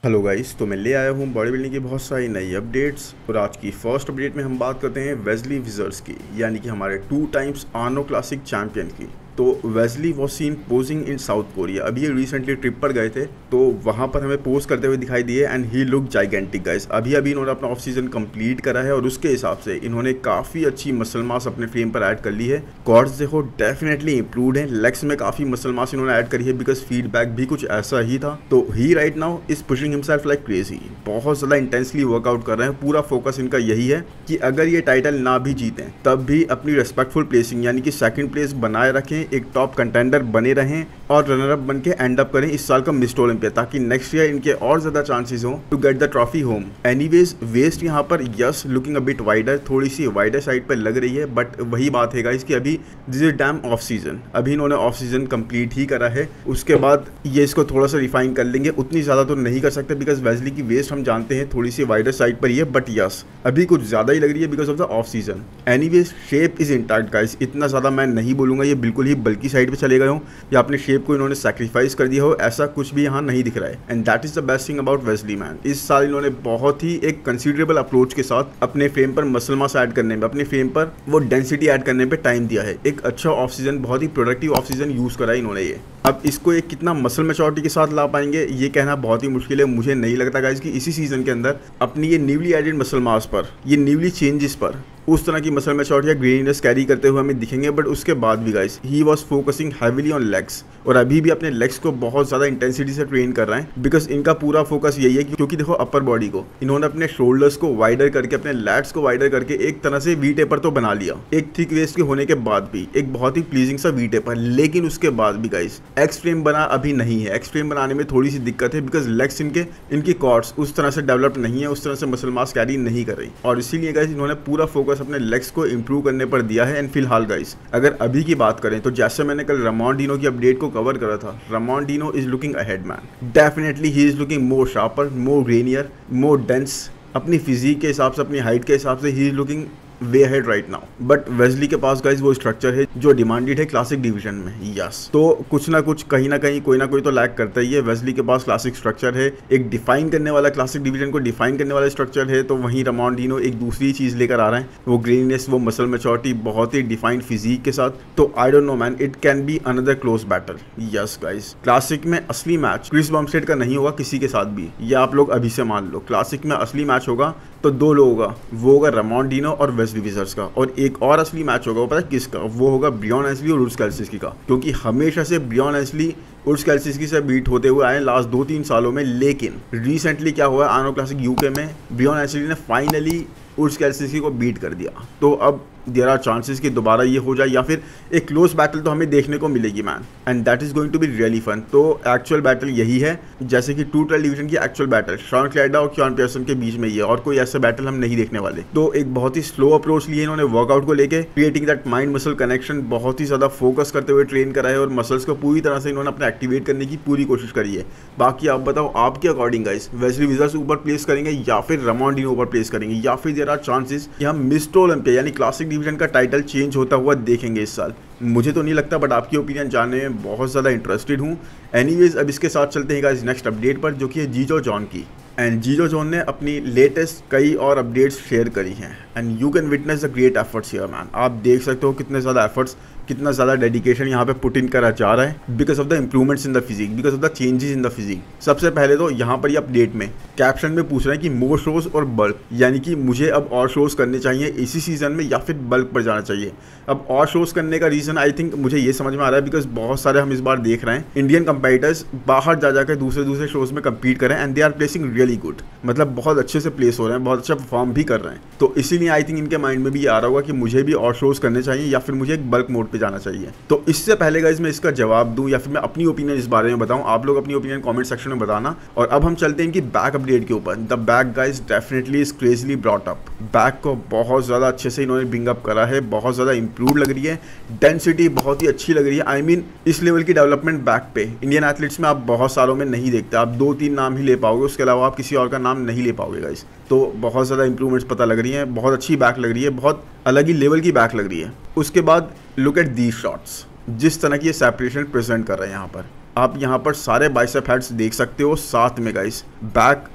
Hello guys, तो मैं ले आया हूँ बॉडी बिल्डिंग की बहुत सारी नई अपडेट्स। और आज की फर्स्ट अपडेट में हम बात करते हैं वेस्ली विजर्ड्स की, यानी कि हमारे 2 टाइम्स आर्नो क्लासिक चैंपियन की। तो Wesley was seen posing in south Korea. अभी ये रिसेंटली ट्रिप पर गए थे, तो वहाँ पर हमें पोज करते हुए दिखाई दिए and he look gigantic guys. अभी इन्होंने अपना ऑफ सीजन कंप्लीट करा है और उसके हिसाब से इन्होंने काफ़ी अच्छी मसल मास अपने फ्रेम पर ऐड कर ली है। कॉर्ड्स देखो डेफिनेटली इंप्रूव्ड है, लेग्स में काफ़ी मसल मास इन्होंने ऐड करी है बिकॉज फीडबैक भी कुछ ऐसा ही था। तो he right now is pushing himself like crazy, बहुत ज़्यादा इंटेंसली वर्कआउट कर रहे हैं। पूरा फोकस इनका यही है कि अगर ये टाइटल ना भी जीतें तब भी अपनी रेस्पेक्टफुल प्लेसिंग यानी कि सेकंड प्लेस बनाए रखें, एक टॉप कंटेंडर बने रहें और रनर अप बन के एंड अप करें इस साल का मिस्टर ओलंपिया, ताकि नेक्स्ट ईयर इनके और ज़्यादा चांसेस हों to get the trophy home. Anyways waist यहाँ पर yes looking a bit wider, थोड़ी सी वाइडर साइड पर लग रही है, बट वही बात है गाइस कि अभी this is damn off season. अभी इन्होंने ऑफ सीजन कंप्लीट ही करा है, उसके बाद ये इसको थोड़ा सा रिफाइन कर लेंगे। उतनी ज़्यादा तो नहीं कर सकते बिकॉज वेस्ली की वेस्ट हम जानते हैं थोड़ी सी वाइडर साइड पर ही है, बट यस अभी कुछ ज़्यादा ही लग रही है because of the off season. Anyways shape is intact guys, इतना ज़्यादा मैं नहीं बोलूँगा ये बिल्कुल ही बल्कि साइड पे चले गए हो या अपने शेप को इन्होंने सैक्रिफाइस कर दिया हो, ऐसा कुछ भी यहाँ नहीं दिख रहा है। And that is the best thing about Wesley man. इस साल इन्होंने बहुत ही एक कंसीडरेबल अप्रोच के साथ अपने फ्रेम पर मसल मास ऐड करने में, अपने फ्रेम पर वो डेंसिटी ऐड करने पे टाइम दिया है। एक अच्छा ऑफ सीजन, बहुत ही प्रोडक्टिव ऑफ सीजन यूज करा है इन्होंने ये। अब इसको एक कितना मसल मैच्योरिटी के साथ ला पाएंगे ये कहना बहुत ही मुश्किल है। मुझे नहीं लगता गाइस कि इसी सीजन के अंदर अपनी ये न्यूली एडेड मसल मास पर, ये न्यूली चेंजेस पर उस तरह की मसल मैच्योरिटी या ग्रेनीनेस कैरी करते हुए हमें दिखेंगे। बट उसके बाद भी guys he was focusing heavily on legs, और अभी भी अपने लेग्स को बहुत ज़्यादा इंटेंसिटी से ट्रेन कर रहे हैं बिकॉज इनका पूरा फोकस यही है। क्योंकि देखो अपर बॉडी को इन्होंने अपने शोल्डर्स को वाइडर करके, अपने लैट्स को वाइडर करके एक तरह से वी टेपर तो बना लिया, एक थिक वेस्ट के होने के बाद भी एक बहुत ही प्लीजिंग सा वी टेपर। लेकिन उसके बाद भी गाइस एक्स फ्रेम बना अभी नहीं है। एक्स फ्रेम बनाने में थोड़ी सी दिक्कत है बिकॉज लेग्स इनकी कॉर्ड्स उस तरह से डेवलप नहीं है, उस तरह से मसल मास कैरी नहीं कर रही, और इसीलिए गाइस इन्होंने पूरा फोकस अपने लेग्स को इंप्रूव करने पर दिया है। एंड फिलहाल गाइस अगर अभी की बात करें तो जैसे मैंने कल रामोन डिनो की अपडेट को कवर करा था, रामोन Dino is looking ahead man. Definitely he is looking more sharper, more Grenier, more dense. अपनी फिजिक के हिसाब से, अपनी हाइट के हिसाब से ही is looking way ahead right now. But Wesley के पास गाइस वो स्ट्रक्चर है जो डिमांडेड है क्लासिक डिवीजन में। यस, तो कुछ ना कुछ कहीं ना कहीं कोई ना कोई तो लैक करता ही है। वेस्ली के पास क्लासिक स्ट्रक्चर है, एक डिफाइन करने वाला, क्लासिक डिवीजन को डिफाइन करने वाला स्ट्रक्चर है। तो वहीं रामोन डिनो एक दूसरी चीज लेकर आ रहे हैं, वो ग्रेनीनेस, वो मसल मैच्योरिटी, बहुत ही डिफाइंड फिजिक के साथ। तो I don't know man, it can be another close battle. Yes guys, classic में असली मैच क्रिस बमस्टेड का नहीं होगा किसी के साथ भी, ये आप लोग अभी से मान लो। क्लासिक में असली मैच होगा तो 2 लोगों का, वो होगा रामोन डिनो और वेस्ली विजर्ड्स का। और एक और असली मैच होगा, वो पता है किसका? वो होगा ब्रियॉन एंसली और उर्स कैल्सिस्की का। क्योंकि हमेशा से ब्रियॉन एंसली उर्स कैल्सिस्की से बीट होते हुए आए लास्ट 2-3 सालों में। लेकिन रिसेंटली क्या हुआ, आर्नो क्लासिक यूके में ब्रियॉन एंसली ने फाइनली उर्स कैल्सिस्की को बीट कर दिया। तो अब देयर आर चांसेस कि दोबारा ये हो जाए, या फिर एक क्लोज बैटल तो हमें देखने को मिलेगी man, and that is going to be really fun. तो एक्चुअल बैटल यही है, जैसे कि 2 डिवीजन की एक्चुअल बैटल शॉन क्लैडा और क्योन पियर्सन के बीच में ही है, और कोई ऐसा बैटल हम नहीं देखने वाले। तो एक बहुत ही स्लो अप्रोच लिए इन्होंने वर्कआउट को लेके, creating that mind muscle connection, बहुत ही ज़्यादा फोकस करते हुए ट्रेन करा है और मसल्स को पूरी तरह से इन्होंने अपने एक्टिवेट करने की पूरी कोशिश करी है। बाकी आप बताओ आपके अकॉर्डिंग गाइस, वेस्ली विजर्ड्स ऊपर प्लेस करेंगे या फिर रामोन डिनो ऊपर प्लेस करेंगे, या फिर देयर आर चांसेस कि हम मिस्टर ओलंपिया यानी क्लासिक डिवीजन का टाइटल चेंज होता हुआ देखेंगे इस साल? मुझे तो नहीं लगता, बट आपकी ओपिनियन जानने में बहुत ज़्यादा इंटरेस्टेड हूँ। एनीवेज अब इसके साथ चलते हैं गाइस नेक्स्ट अपडेट पर, जो कि है जीजो जॉन की। एंड जीजो जॉन ने अपनी लेटेस्ट कई और अपडेट्स शेयर करी हैं, and you can witness the great efforts here man. आप देख सकते हो कितने ज़्यादा एफर्ट्स, कितना ज़्यादा डेडिकेशन यहाँ पे पुट इन करा जा रहा है because of the improvements in the physique, because of the changes in the physique. सबसे पहले तो यहाँ पर ये अपडेट में कैप्शन में पूछ रहे हैं कि मोर शोज और बल्क, यानी कि मुझे अब और शोज करने चाहिए इसी सीजन में या फिर बल्क पर जाना चाहिए। अब और शोज करने का रीज़न आई थिंक मुझे ये समझ में आ रहा है बिकॉज बहुत सारे हम इस बार देख रहे हैं इंडियन कंपीटर्स बाहर जा जाकर दूसरे शोज में कम्पीट करें, and they are placing really good, मतलब बहुत अच्छे से प्लेस हो रहे हैं, बहुत अच्छा परफॉर्म भी कर रहे हैं। तो इसीलिए आई थिंक इनके माइंड में भी ये आ रहा होगा कि मुझे भी और शोज करने चाहिए या फिर मुझे एक बल्क मोड पे जाना चाहिए। तो इससे पहले गाइस मैं इसका जवाब दूं या फिर मैं अपनी ओपिनियन इस बारे में बताऊं, आप लोग अपनी ओपिनियन कमेंट सेक्शन में बताना। और अब हम चलते हैं इनकी बैक अपडेट के ऊपर। The back guys definitely is crazily brought up. Back को बहुत ज़्यादा अच्छे से इन्होंने ब्रिंग अप करा है, बहुत ज़्यादा इंप्रूव लग रही है, डेंसिटी बहुत ही अच्छी लग रही है। आई मीन इस लेवल की डेवलपमेंट बैक पे इंडियन एथलीट्स में आप बहुत सालों में नहीं देखते। आप 2-3 नाम ही ले पाओगे, उसके अलावा आप किसी और का नाम नहीं ले पाओगे गाइस। तो बहुत ज़्यादा इंप्रूवमेंट्स पता लग रही हैं, बहुत अच्छी बैक लग रही है, बहुत अलग ही लेवल की बैक लग रही है। उसके बाद लुक एट दीज शॉट्स, जिस तरह की ये सेपरेशन प्रेजेंट कर रहे हैं यहाँ पर, आप यहाँ पर सारे बाइसेप हेड्स देख सकते हो साथ में गाइस। बैक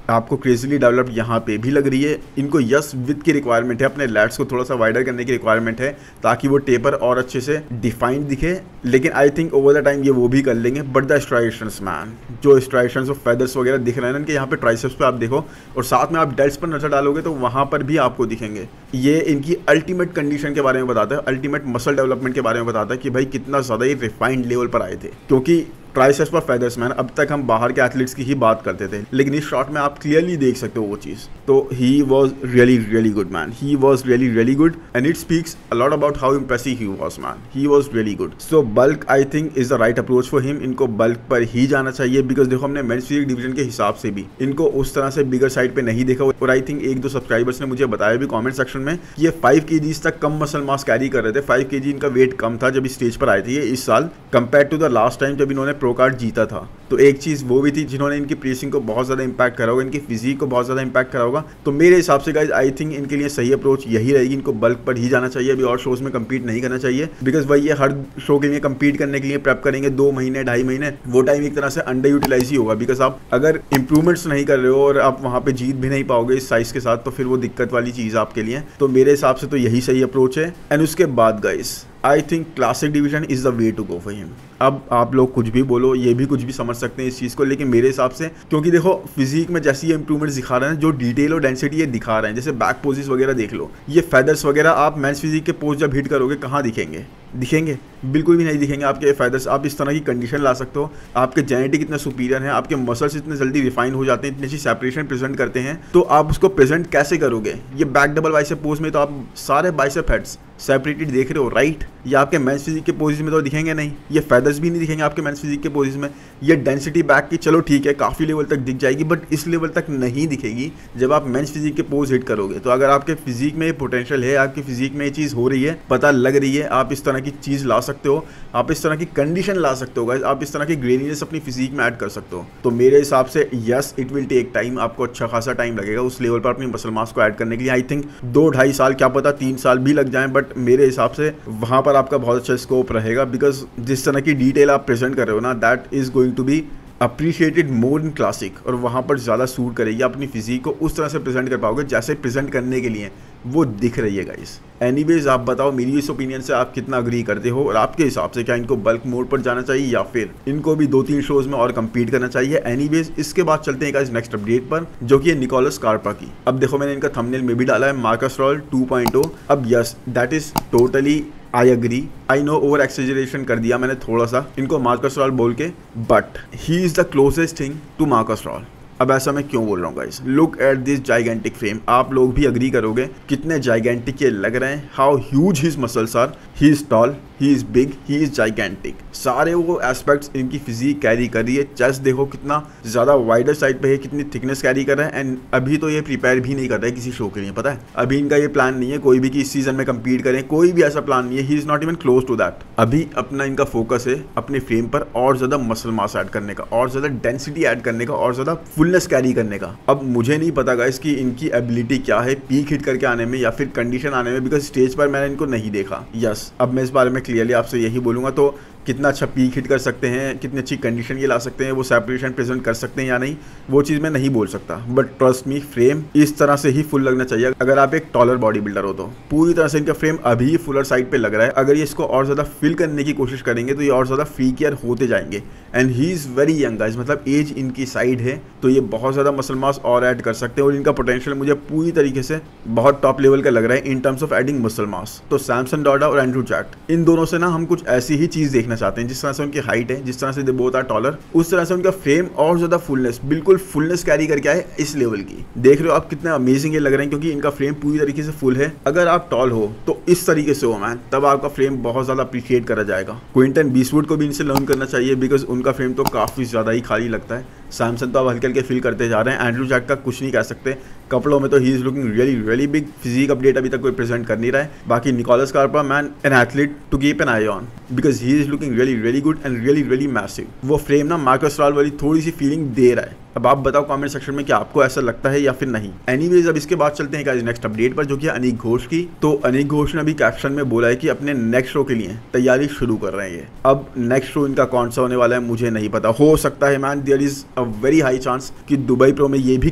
आपको क्रेजीली डेवलप्ड यहाँ पे भी लग रही है। इनको यस विथ की रिक्वायरमेंट है, अपने लैट्स को थोड़ा सा वाइडर करने की रिक्वायरमेंट है ताकि वो टेपर और अच्छे से डिफाइंड दिखे, लेकिन I think over the time ये वो भी कर लेंगे। बट द स्ट्राइशंस मैन, जो स्ट्राइशंस और फेदर्स वगैरह दिख रहे हैं इनके यहाँ पे ट्राइसेप्स पे आप देखो, और साथ में आप डेल्ट्स पर नजर डालोगे तो वहाँ पर भी आपको दिखेंगे। ये इनकी अल्टीमेट कंडीशन के बारे में बताता है, अल्टीमेट मसल डेवलपमेंट के बारे में बताता है कि भाई कितना ज़्यादा ही रिफाइंड लेवल पर आए थे। क्योंकि ट्राइसेप्स पर फेदर्स मैन, अब तक हम बाहर के एथलीट्स की ही बात करते थे, लेकिन इस शॉट में आप क्लियरली देख सकते हो वो चीज़। तो he was really good man, he was really good and it speaks a lot about how impressive he was man, he was really good. So bulk I think is the right approach for him. इनको bulk पर ही जाना चाहिए because देखो हमने men's physique division के हिसाब से भी इनको उस तरह से बिगर साइड पे नहीं देखा। और आई थिंक 1-2 सब्सक्राइबर्स ने मुझे बताया भी कॉमेंट सेक्शन में कि ये 5 kg तक कम मसल मास कैरी कर रहे थे। 5 kg इनका वेट कम था जब इस स्टेज पर आए थे ये इस साल, compare to the last time जब इन्होंने प्रो कार्ड जीता था। तो एक चीज़ वो भी थी जिन्होंने इनकी प्रेसिंग को बहुत ज़्यादा इंपैक्ट करा होगा, इनकी फिजिक को बहुत ज़्यादा इंपैक्ट करा होगा। तो मेरे हिसाब से गाइज आई थिंक इनके लिए सही अप्रोच यही रहेगी, इनको बल्क पर ही जाना चाहिए, अभी और शोज़ में कम्पीट नहीं करना चाहिए। बिकॉज भाई ये हर शो के लिए कम्पीट करने के लिए प्रेप करेंगे 2 महीने 2.5 महीने, वो टाइम एक तरह से अंडर यूटिलाइज ही होगा। बिकॉज आप अगर इंप्रूवमेंट्स नहीं कर रहे हो और आप वहाँ पे जीत भी नहीं पाओगे इस साइज के साथ, तो फिर वो दिक्कत वाली चीज़ आपके लिए। तो मेरे हिसाब से तो यही सही अप्रोच है। एंड उसके बाद guys I think classic division is the way to go for him. अब आप लोग कुछ भी बोलो, ये भी कुछ भी समझ सकते हैं इस चीज़ को, लेकिन मेरे हिसाब से क्योंकि देखो फिजिक में जैसी ये इंप्रूवमेंट्स दिखा रहे हैं, जो डिटेल और डेंसिटी ये दिखा रहे हैं, जैसे बैक पोजेस वगैरह देख लो, ये फेदर्स वगैरह आप मेंस फिजिक के पोज जब हिट करोगे कहाँ दिखेंगे? बिल्कुल भी नहीं दिखेंगे आपके फेदर्स। आप इस तरह की कंडीशन ला सकते हो, आपके जेनेटिक इतने सुपीरियर हैं, आपके मसल्स इतने जल्दी रिफाइन हो जाते हैं, इतनी अच्छी सेपरेशन प्रेजेंट करते हैं, तो आप उसको प्रेजेंट कैसे करोगे? ये बैक डबल बाइसेप पोज में तो आप सारे बाइसेप हेड्स सेपरेटेड देख रहे हो, राइट? ये आपके मेंस फिजिक के पोजिस में तो दिखेंगे नहीं, ये फेदर्स भी नहीं दिखेंगे आपके मेंस फिजिक के पोजिस में। ये डेंसिटी बैक की चलो ठीक है काफ़ी लेवल तक दिख जाएगी, बट इस लेवल तक नहीं दिखेगी जब आप मेंस फिजिक के पोज हिट करोगे। तो अगर आपके फिजिक में पोटेंशियल है, आपकी फिजिक में ये चीज़ हो रही है, पता लग रही है, आप इस तरह की चीज़ ला सकते हो, आप इस तरह की कंडीशन ला सकते हो गाइस, आप इस तरह की ग्रेनीनेस अपनी फिजिक में ऐड कर सकते हो। तो मेरे हिसाब से yes it will take time, आपको अच्छा खासा टाइम लगेगा उस लेवल पर अपनी मसल मास को ऐड करने के लिए। आई थिंक 2-2.5 साल, क्या पता 3 साल भी लग जाएं, बट मेरे हिसाब से वहाँ पर आपका बहुत अच्छा स्कोप रहेगा। बिकॉज जिस तरह की डिटेल आप प्रेजेंट कर रहे हो ना, that is going to be appreciated more in classic, और वहाँ पर ज़्यादा सूट करेगी। अपनी फिजिक को उस तरह से प्रेजेंट कर पाओगे जैसे प्रेजेंट करने के लिए वो दिख रही है गाइस। एनीवेज आप बताओ मेरी इस ओपिनियन से आप कितना अग्री करते हो, और आपके हिसाब से क्या इनको बल्क मोड पर जाना चाहिए या फिर इनको भी 2-3 शोज में और कम्पीट करना चाहिए? एनीवेज इसके बाद चलते हैं गाइस नेक्स्ट अपडेट पर, जो कि है निकोलस कार्पा की। अब देखो मैंने इनका थंबनेल में भी डाला है, मार्कस रॉल 2.0। अब yes that is totally I agree, I know over exaggeration कर दिया मैंने थोड़ा सा इनको मार्कस रॉल बोल के, but he is the closest thing to Markus Ruhl. अब ऐसा मैं क्यों बोल रहा हूँ guys? Look at this gigantic frame, आप लोग भी अग्री करोगे कितने जाइगेंटिक ये लग रहे हैं। How huge his muscles are, he is tall, he is big, he is gigantic. सारे वो एस्पेक्ट्स इनकी फिजिक कैरी कर रही है। चेस्ट देखो कितना ज़्यादा वाइडर साइड पे है, कितनी थिकनेस कैरी कर रहा है। एंड अभी तो ये प्रिपेयर भी नहीं कर रहा है किसी शो के लिए, पता है? अभी इनका ये प्लान नहीं है कोई भी कि इस सीजन में कम्पीट करें, कोई भी ऐसा प्लान नहीं है। He is not even close to that. अभी अपना इनका फोकस है अपने फ्रेम पर और ज़्यादा मसल मास ऐड करने का, और ज़्यादा डेंसिटी ऐड करने का, और ज़्यादा फुलनेस कैरी करने का। अब मुझे नहीं पता गाइस कि इनकी एबिलिटी क्या है पीक हिट करके आने में या फिर कंडीशन आने में, बिकॉज स्टेज पर मैंने इनको नहीं देखा। यस अब मैं इस बारे में क्लियरली आपसे यही बोलूँगा, तो कितना अच्छा पीक हिट कर सकते हैं, कितनी अच्छी कंडीशन ये ला सकते हैं, वो सेपरेशन प्रेजेंट कर सकते हैं या नहीं, वो चीज़ मैं नहीं बोल सकता। बट ट्रस्ट मी फ्रेम इस तरह से ही फुल लगना चाहिए। अगर आप एक टॉलर बॉडी बिल्डर हो तो पूरी तरह से इनका फ्रेम अभी फुलर साइड पे लग रहा है। अगर ये इसको और ज़्यादा फिल करने की कोशिश करेंगे तो ये और ज़्यादा फ्रीकियर होते जाएंगे। And he is very young guys, मतलब एज इनकी साइड है, तो ये बहुत ज़्यादा मसल मास और ऐड कर सकते हैं। और इनका पोटेंशियल मुझे पूरी तरीके से बहुत टॉप लेवल का लग रहा है in terms of adding muscle mass. तो सैमसन डॉडा और एंड्रू जैट, इन दोनों से ना हम कुछ ऐसी ही चीज़ देखना चाहते हैं, जिस तरह से उनकी हाइट है, जिस तरह से दे बोथ आर टॉलर, उस तरह से उनका फ्रेम और ज़्यादा फुलनेस, बिल्कुल फुलनेस कैरी करके आए इस लेवल की। देख रहे हो आप कितने अमेजिंग ये लग रहे हैं, क्योंकि इनका फ्रेम पूरी तरीके से फुल है। अगर आप टॉल हो तो इस तरीके से हो मैन, तब आपका फ्रेम बहुत ज़्यादा अप्रिशिएट करा जाएगा। क्विंटन बीसवुड को भी इनसे लर्न करना चाहिए, बिकॉज उनका फ्रेम तो काफ़ी ज़्यादा ही खाली लगता है। सैमसन तो अब हल्के हल्के फील करते जा रहे हैं। एंड्रू जैक का कुछ नहीं कह सकते, कपड़ों में तो he is looking really big. Physique update अभी तक कोई प्रेजेंट कर नहीं रहा है। बाकी Nicholas Karpa man an athlete to keep an eye on, because he is looking really good and really massive. वो फ्रेम ना मार्कस रॉल वाली थोड़ी सी फीलिंग दे रहा है। अब आप बताओ कमेंट सेक्शन में कि आपको ऐसा लगता है या फिर नहीं। एनीवेज अब इसके बाद चलते हैं गाइस नेक्स्ट अपडेट पर, जो कि अनीक घोष की। तो अनीक घोष ने अभी कैप्शन में बोला है कि अपने नेक्स्ट शो के लिए तैयारी शुरू कर रहे हैं। अब नेक्स्ट शो इनका कौन सा होने वाला है मुझे नहीं पता, हो सकता है man there is a very high chance कि दुबई प्रो में ये भी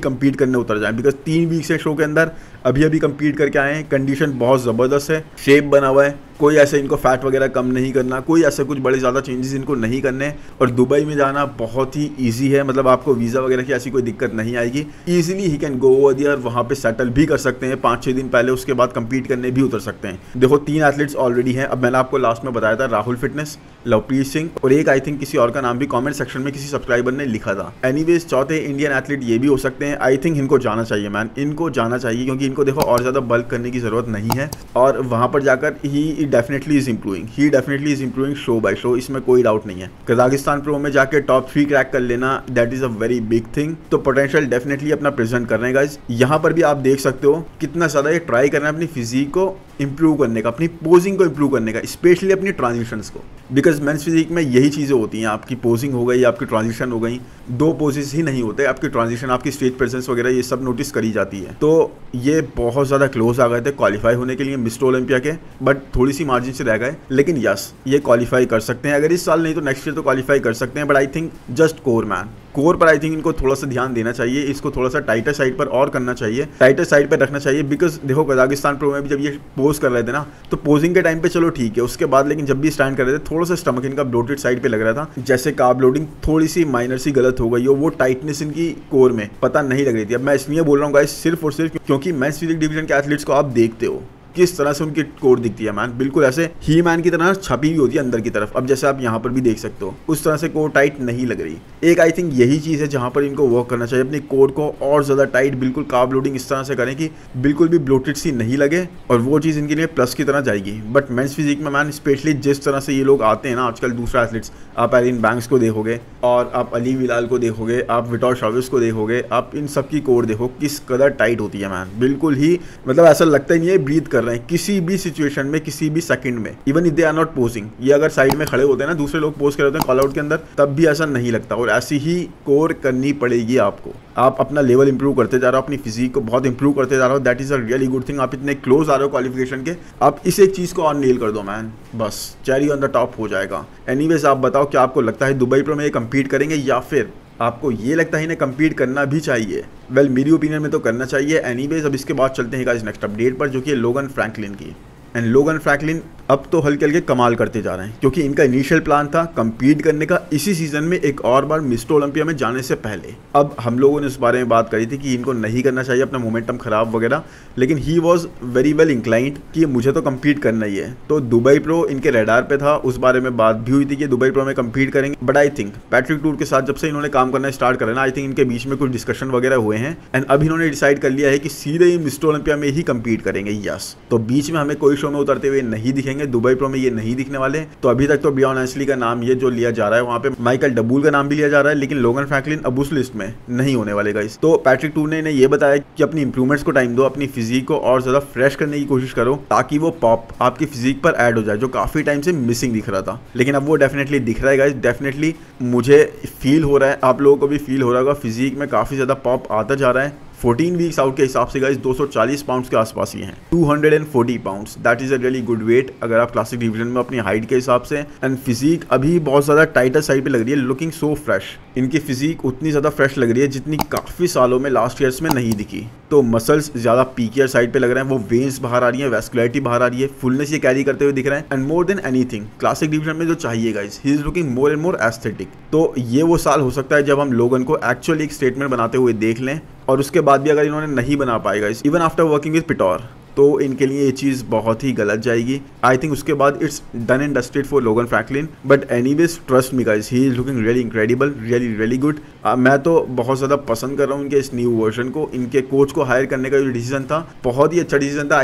कम्पीट करने उतर जाए, बिकॉज 3 वीक से शो के अंदर अभी कम्पीट करके आए हैं। कंडीशन बहुत ज़बरदस्त है, शेप बना हुआ है, कोई ऐसे इनको फैट वगैरह कम नहीं करना, कोई ऐसे कुछ बड़े ज़्यादा चेंजेस इनको नहीं करने। और दुबई में जाना बहुत ही ईजी है, मतलब आपको वीज़ा वगैरह की ऐसी कोई दिक्कत नहीं आएगी। Easily he can go over there, वहाँ पे सेटल भी कर सकते हैं 5-6 दिन पहले, उसके बाद कम्पीट करने भी उतर सकते हैं। देखो 3 एथलीट्स ऑलरेडी हैं। अब मैंने आपको लास्ट में बताया था राहुल फिटनेस, लवप्रीत सिंह और एक आई थिंक किसी और का नाम भी कॉमेंट सेक्शन में किसी सब्सक्राइबर ने लिखा था। एनीवेज चौथे इंडियन एथलीट ये भी हो सकते हैं। आई थिंक इनको जाना चाहिए मैन, इनको जाना चाहिए, क्योंकि इनको देखो और ज़्यादा बल्क करने की ज़रूरत नहीं है और वहाँ पर जाकर ही definitely is improving show by show, इसमें कोई डाउट नहीं है। कजाकिस्तान प्रो में जाके टॉप 3 क्रैक कर लेना, that is a very big thing. तो पोटेंशियल डेफिनेटली अपना प्रेजेंट कर रहे हैं गाइज। यहाँ पर भी आप देख सकते हो कितना ज़्यादा ये ट्राई कर रहे हैं अपनी फिजिक को इंप्रूव करने का, अपनी पोजिंग को इंप्रूव करने का, स्पेशली अपनी ट्रांजिशंस को, बिकॉज मेंस फिजिक में यही चीज़ें होती हैं। आपकी पोजिंग हो गई, आपकी ट्रांजिशन हो गई, 2 पोजेस ही नहीं होते, आपकी ट्रांजिशन, आपकी स्टेज प्रेजेंस वगैरह ये सब नोटिस करी जाती है। तो ये बहुत ज़्यादा क्लोज आ गए थे क्वालिफाई होने के लिए मिस्टर ओलंपिया के, बट थोड़ी सी मार्जिन से रह गए। लेकिन यस, ये क्वालिफाई कर सकते हैं, अगर इस साल नहीं तो नेक्स्ट ईयर तो क्वालिफाई कर सकते हैं। But I think just core पर आई थिंक इनको थोड़ा सा ध्यान देना चाहिए, इसको थोड़ा सा टाइटर साइड पर और करना चाहिए, टाइटर साइड पर रखना चाहिए। बिकॉज देखो कजाकिस्तान प्रो में भी जब ये पोज कर रहे थे ना, तो पोजिंग के टाइम पे चलो ठीक है, उसके बाद लेकिन जब भी स्टैंड कर रहे थे थोड़ा सा स्टमक इनका ब्लोटेड साइड पे लग रहा था, जैसे कार्ब लोडिंग थोड़ी सी माइनर सी गलत हो गई हो, वो टाइटनेस इनकी कोर में पता नहीं लग रही थी। अब मैं इसलिए बोल रहा हूँ गाइस सिर्फ और सिर्फ क्योंकि मेंस फिजिक डिवीजन के एथलीट्स को आप देखते हो किस तरह से उनकी कोर दिखती है मैन, बिल्कुल ऐसे ही मैन की तरह छपी हुई होती है अंदर की तरफ। अब जैसे आप यहाँ पर भी देख सकते हो उस तरह से कोर टाइट नहीं लग रही। एक आई थिंक यही चीज़ है जहाँ पर इनको वर्क करना चाहिए, अपनी कोर को और ज़्यादा टाइट, बिल्कुल कार्ब लोडिंग इस तरह से करें कि बिल्कुल भी ब्लोटेड सी नहीं लगे, और वो चीज़ इनके लिए प्लस की तरह जाएगी। बट मेंस फिजिक में मैन स्पेशली जिस तरह से ये लोग आते हैं ना आजकल, दूसरा एथलीट्स, आप एरिन बैंक्स को देखोगे और आप अली विलाल को देखोगे, आप विटोर शाविस को देखोगे, आप इन सब की कोर देखो किस कदर टाइट होती है मैन, बिल्कुल ही मतलब ऐसा लगता ही नहीं है ब्रीथ कर रहे हैं किसी भी सिचुएशन में, किसी भी सेकंड में। Even if they are not posing, ये अगर साइड में खड़े होते हैं ना, दूसरे लोग पोज कर रहे होते हैं कॉल आउट के अंदर, तब भी ऐसा नहीं लगता। और ऐसी ही कोर करनी पड़ेगी आपको। आप अपना लेवल इंप्रूव करते जा रहे हो, अपनी फिजिक को बहुत इंप्रूव करते जा रहे हो, that is a really good thing. आप इतने क्लोज आ रहे हो क्वालिफिकेशन के, आप इस एक चीज़ को और नेल कर दो मैन, बस चेरी ऑन द टॉप हो जाएगा। एनीवेज आप बताओ क्या आपको लगता है दुबई प्रो में ये कम्पीट करेंगे, या फिर आपको ये लगता है इन्हें कम्पीट करना भी चाहिए? वेल मेरी ओपिनियन में तो करना चाहिए। एनीवेज अब इसके बाद चलते हैं गाइस नेक्स्ट अपडेट पर, जो कि लोगन फ्रैंकलिन की। एंड लोगन फ्रैंकलिन अब तो हल्के हल्के कमाल करते जा रहे हैं, क्योंकि इनका इनिशियल प्लान था कम्पीट करने का इसी सीजन में एक और बार मिस्टर ओलंपिया में जाने से पहले। अब हम लोगों ने इस बारे में बात करी थी कि इनको नहीं करना चाहिए, अपना मोमेंटम खराब वगैरह, लेकिन he was very well inclined कि मुझे तो कम्पीट करना ही है। तो दुबई प्रो इनके रेडार पे था, उस बारे में बात भी हुई थी कि दुबई प्रो में कम्पीट करेंगे। But I think Patrick tour के साथ जब से इन्होंने काम करना स्टार्ट करा ना, आई थिंक इनके बीच में कुछ डिस्कशन वगैरह हुए हैं, एंड अब इन्होंने डिसाइड कर लिया है कि सीधे ही मिस्टर ओलंपिया में ही कम्पीट करेंगे। यस, तो बीच में हमें कोई शो में उतरते हुए नहीं दिखेंगे, दुबई प्रो में ये नहीं दिखने वाले। तो अभी तक तो ब्रियॉन एंसली का नाम ये जो लिया जा रहा है, वहाँ पे माइकल डबूल का नाम भी लिया जा रहा है, लेकिन लोगन फ्रैंकलिन अब उस लिस्ट में नहीं होने वाले गाइस। तो पैट्रिक टूर ने इन्हें ये बताया कि अपनी इंप्रूवमेंट्स को टाइम दो, अपनी फिजिक को और ज्यादा फ्रेश करने की कोशिश करो, ताकि वो पॉप आपकी फिजिक पर ऐड हो जाए, जो काफी टाइम से मिसिंग दिख रहा था। लेकिन अब वो डेफिनेटली दिख रहा है गाइस, डेफिनेटली मुझे फील हो रहा है, आप लोगों को भी फील हो रहा होगा, फिजिक में काफी ज्यादा पॉप आता जा रहा है। 14 वीक्स आउट के हिसाब से गाइस 240 पाउंड्स के आसपास ही हैं, 240 pounds, that is a really good weight अगर आप क्लासिक डिवीजन में अपनी हाइट के हिसाब से। एंड फिजिक अभी बहुत ज़्यादा टाइटर साइड पे लग रही है, लुकिंग सो फ्रेश। इनकी फिजिक उतनी ज़्यादा फ्रेश लग रही है जितनी काफ़ी सालों में लास्ट ईयर्स में नहीं दिखी। तो मसल्स ज़्यादा पीकियर साइड पे लग रहे हैं, वो वेन्स बाहर आ रही है, वैस्कुलरिटी बाहर आ रही है, फुलनेस ये कैरी करते हुए दिख रहा है। And more than anything classic division में जो चाहिए guys, he is looking more and more aesthetic. तो ये वो साल हो सकता है जब हम लोगन को एक्चुअली एक स्टेटमेंट बनाते हुए देख लें, और उसके बाद भी अगर इन्होंने नहीं बना पाएगा इवन आफ्टर वर्किंग विद पिटोर, तो इनके लिए ये चीज़ बहुत ही गलत जाएगी। आई थिंक उसके बाद it's done and dusted for Logan Franklin. But anyways trust me guys, he is looking really incredible, really good. मैं तो बहुत ज़्यादा पसंद कर रहा हूँ इनके इस न्यू वर्जन को। इनके कोच को हायर करने का जो डिसीजन था, बहुत ही अच्छा डिसीजन था।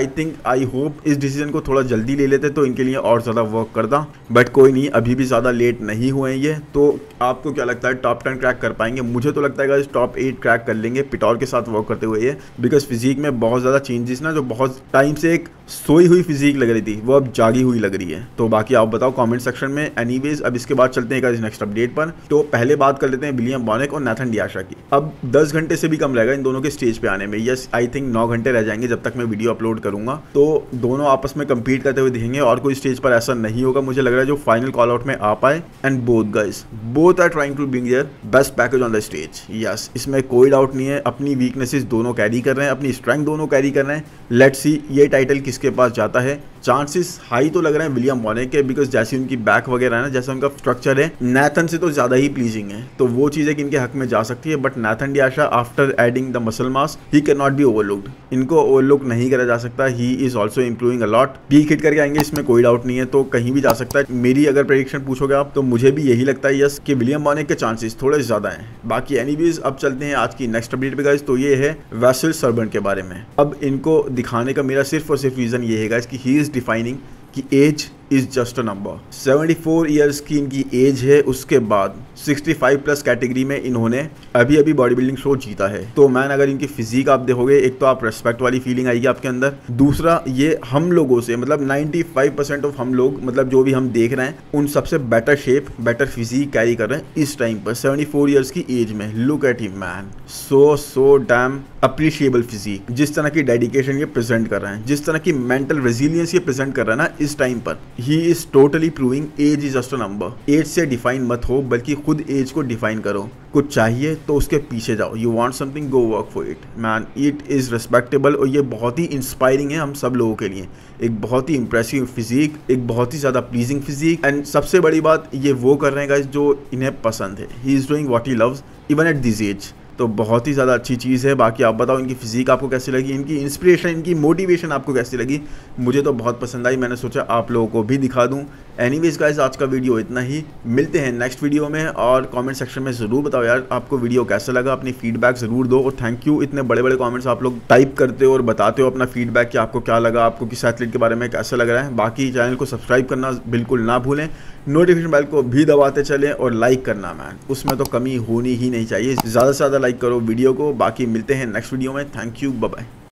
आई होप इस डिसीजन को थोड़ा जल्दी ले लेते तो इनके लिए और ज़्यादा वर्क करता, बट कोई नहीं, अभी भी ज़्यादा लेट नहीं हुए हैं ये। तो आपको क्या लगता है, टॉप 10 क्रैक कर पाएंगे? मुझे तो लगता है गाइस टॉप 8 क्रैक कर लेंगे पिटोर के साथ वर्क करते हुए ये, बिकॉज फिजिक में बहुत ज़्यादा चेंजेस ना जो बहुत टाइम से एक सोई हुई फिजिक लग रही थी वो अब जागी हुई लग रही है। तो बाकी आप बताओ कमेंट सेक्शन में। एनीवेज अब इसके बाद चलते हैं नेक्स्ट अपडेट पर। तो पहले बात कर लेते हैं विलियम बॉनेक और नाथन डियाशा की। अब 10 घंटे से भी कम रहेगा इन दोनों के स्टेज पे आने में। यस, आई थिंक 9 घंटे रह जाएंगे जब तक मैं वीडियो अपलोड करूंगा। तो दोनों आपस में कम्पीट करते हुए दिखेंगे और कोई स्टेज पर ऐसा नहीं होगा मुझे लग रहा है जो फाइनल कॉल आउट में आ पाए। And both guys both are trying to bring their best package on the stage. Yes, इसमें कोई डाउट नहीं है। अपनी वीकनेसेस दोनों कैरी कर रहे हैं, अपनी स्ट्रेंथ दोनों कैरी कर रहे हैं। लेट्स सी ये टाइटल किसके पास जाता है। चांसेस हाई तो लग रहे हैं विलियम बॉनेक के, बिकॉज जैसी उनकी बैक वगैरह है ना, जैसा उनका स्ट्रक्चर है नाथन से तो ज्यादा ही प्लीजिंग है। तो वो चीजें इनके हक में जा सकती है। बट नाथन डियाशा after adding the muscle mass he can not be overlooked. इनको ओवरलुक नहीं करा जा सकता। He is also improving a lot. Peak hit करके आएंगे इसमें कोई डाउट नहीं है। तो कहीं भी जा सकता है। मेरी अगर प्रेडिक्शन पूछोगे आप तो मुझे भी यही लगता है यस कि विलियम बॉनेक के चांसेस थोड़े ज्यादा हैं। बाकी एनीवेज अब चलते हैं आज की नेक्स्ट अपडेट पे गाइस। तो ये है वेसल सर्बन के बारे में। अब इनको दिखाने का मेरा सिर्फ और सिर्फ रीजन ये है गाइस कि ही इज डिफाइनिंग कि age is just a number. 74 years की इनकी एज है। उसके बाद 65 प्लस कैटेगरी में इन्होंने अभी अभी बॉडी बिल्डिंग शो जीता है। तो मैन अगर इनकी फिजिक आप देखोगे, एक तो आप रेस्पेक्ट वाली फीलिंग आएगी आपके अंदर। दूसरा ये हम लोगों से मतलब 95% ऑफ हम लोग मतलब जो भी हम देख रहे हैं उन सबसे better shape better physique carry कर रहे हैं इस टाइम पर 74 ईयर्स की एज में। Look at him man, so damn appreciable physique. जिस तरह की डेडिकेशन ये प्रेजेंट कर रहे हैं, जिस तरह की मेंटल रेजिलियंस ये प्रेजेंट कर रहा है ना इस टाइम पर, he is totally proving age is just a number. Age से डिफाइन मत हो बल्कि खुद एज को डिफाइन करो। कुछ चाहिए तो उसके पीछे जाओ। You want something, go work for it man. It is respectable और ये बहुत ही इंस्पायरिंग है हम सब लोगों के लिए। एक बहुत ही इंप्रेसिव फिजिक, एक बहुत ही ज़्यादा प्लीजिंग फिजिक। एंड सबसे बड़ी बात ये वो कर रहे हैं गाइस जो इन्हें पसंद है। He is doing what he loves even at this age. तो बहुत ही ज़्यादा अच्छी चीज़ है। बाकी आप बताओ इनकी फिजिक आपको कैसी लगी, इनकी इंस्पिरेशन इनकी मोटिवेशन आपको कैसी लगी। मुझे तो बहुत पसंद आई। मैंने सोचा आप लोगों को भी दिखा दूं। एनीवेज गाइस आज का वीडियो इतना ही। मिलते हैं नेक्स्ट वीडियो में। और कमेंट सेक्शन में ज़रूर बताओ यार आपको वीडियो कैसा लगा। अपनी फीडबैक ज़रूर दो। और थैंक यू इतने बड़े बड़े कमेंट्स आप लोग टाइप करते हो और बताते हो अपना फीडबैक कि आपको क्या लगा, आपको किस एथलीट के बारे में कैसा लग रहा है। बाकी चैनल को सब्सक्राइब करना बिल्कुल ना भूलें। नोटिफिकेशन बेल को भी दबाते चलें और लाइक करना मैन, उसमें तो कमी होनी ही नहीं चाहिए। ज़्यादा से ज़्यादा लाइक करो वीडियो को। बाकी मिलते हैं नेक्स्ट वीडियो में। Thank you, bye bye.